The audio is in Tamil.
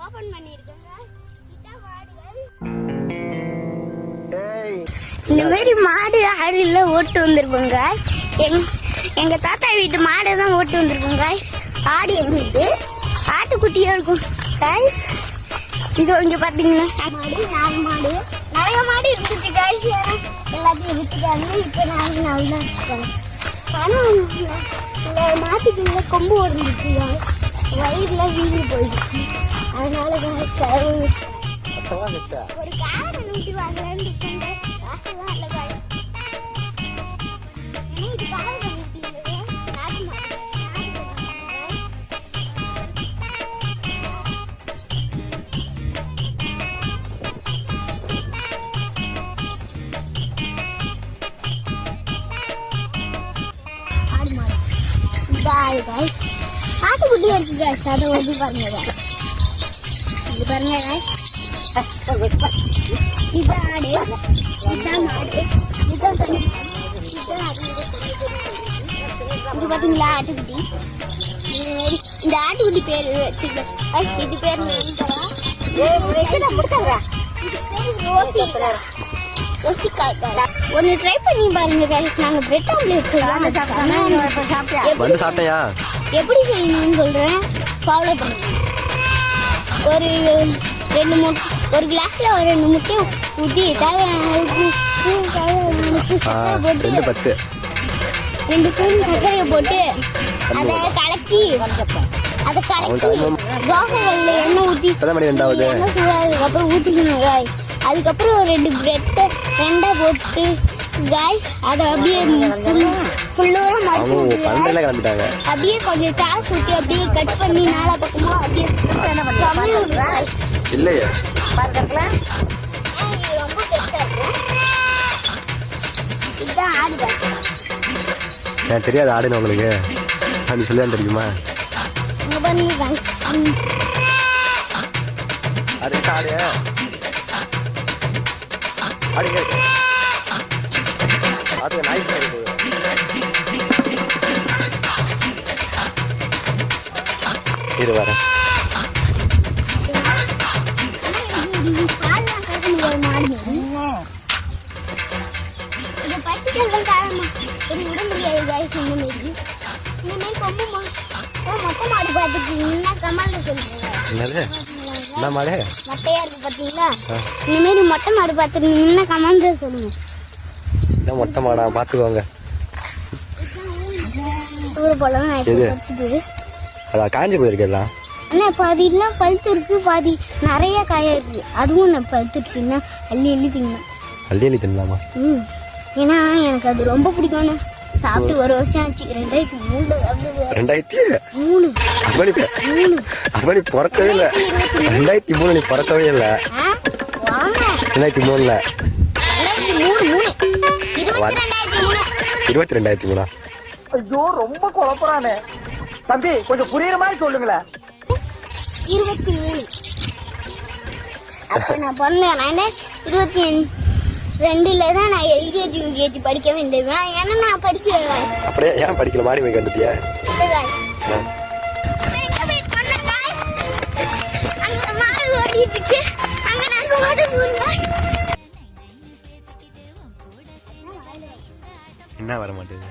ஓபன் பண்ணிருக்கேங்க. இந்த மாதிரி மாடு ஆடுல ஓட்டு வந்திருப்போங்க. எங்க தாத்தா வீட்டு மாடை தான் ஓட்டு வந்திருப்போங்க. ஆடு எங்களுக்கு ஆட்டுக்குட்டியா இருக்கும். இது இங்க பாத்தீங்கன்னா மாடு 4 மாடு நிறைய மாடு இருந்துச்சு. எல்லாத்தையும் விட்டுட்டாங்க. இப்ப 4 நாள் தான் இருக்காங்க. ஆனா மாட்டுக்குள்ள கொம்பு ஓடுந்துச்சு. வயிறுல வீங்கி போயிடுச்சு. அதனால ஒரு காரை நூட்டி வாங்கலான்னு இருக்காங்க. காசுதான் இல்ல காய். இது காரை நூட்டி ஆட்டுக்குட்டி இருக்கு. அதை வந்து பாருங்க. இது பாருங்க. இது ஆடு, இதுதான் மாடு, இதுதான் தண்ணி. இது பாத்தீங்களா ஆட்டுக்குட்டி. இந்த ஆட்டுக்குட்டி பேரு இது பேர் ஒன்னு ட்ரை பண்ணி பாருங்க. நாங்க பிரெட் ஆம்லேட் எப்படி செய்யணும்னு சொல்றேன். ஃபாலோ பண்ணுங்க. ஒரு 2 முட்டை, ஒரு கிளாஸ்ல ஒரு 2 முட்டை ஊற்றி போட்டு 2 ஸ்பூன் சர்க்கரையை போட்டு அதை கலக்கி தோசைகள்ல எண்ணெய் ஊற்றி எண்ணெய் சூடாதுக்கப்புறம் ஊற்றிக்கணும் காய். அதுக்கப்புறம் 2 பிரெட்டை 2 போட்டு காய் அதை அப்படியே ஃபுல்லூரம் அப்படியே கொஞ்சம் சாஸ் ஊற்றி அப்படியே கட் பண்ணி 4 பக்கமும் அப்படியே இல்லையா ரொம்ப பெருசா இருக்கும். இதுதான் ஆடு. எனக்கு தெரியாது ஆடுன்னு உங்களுக்கு அது சொல்லி தெரியுமா? இது வர மொட்டை மாடு பாத்துட்டீங்கன்னா கமால் மட்டையா இருக்கு பாத்தீங்களா? இந்த மாதிரி மொட்டை மாடு பாத்துட்டீங்கன்னா கமால் சொல்லுங்க. மொட்டை மாடா பாத்துக்கோங்க. காஞ்சி போயிருக்கலாம். ஆனா பாதி எல்லாம் பழுத்து இருக்கு, பாதி நிறைய காயா இருக்கு. அதுவும் பழுத்துருச்சுன்னா அள்ளி தின்னலாமா? ஏன்னா எனக்கு அது ரொம்ப பிடிக்கும். சாப்பிட்டு 1 வருஷம் ஆச்சு. 2003 அப்படி பிறக்கவே இல்லை. 2003 நீ பிறக்கவே இல்லை. 2003 2003. ஐயோ ரொம்ப குழப்பறானே தம்பி, கொஞ்சம் புரியுற மாதிரி சொல்லுங்களேன். 23 அப்ப நான் பிறந்தேன். 22ல தான் நான் LKG UKG படிக்க வேண்டியது. ஏன்னா நான் படிக்கல. அப்படியே ஏன் படிக்கல? மாடி போய் கண்டுட்டியா? என்ன வர மாட்டேங்குது?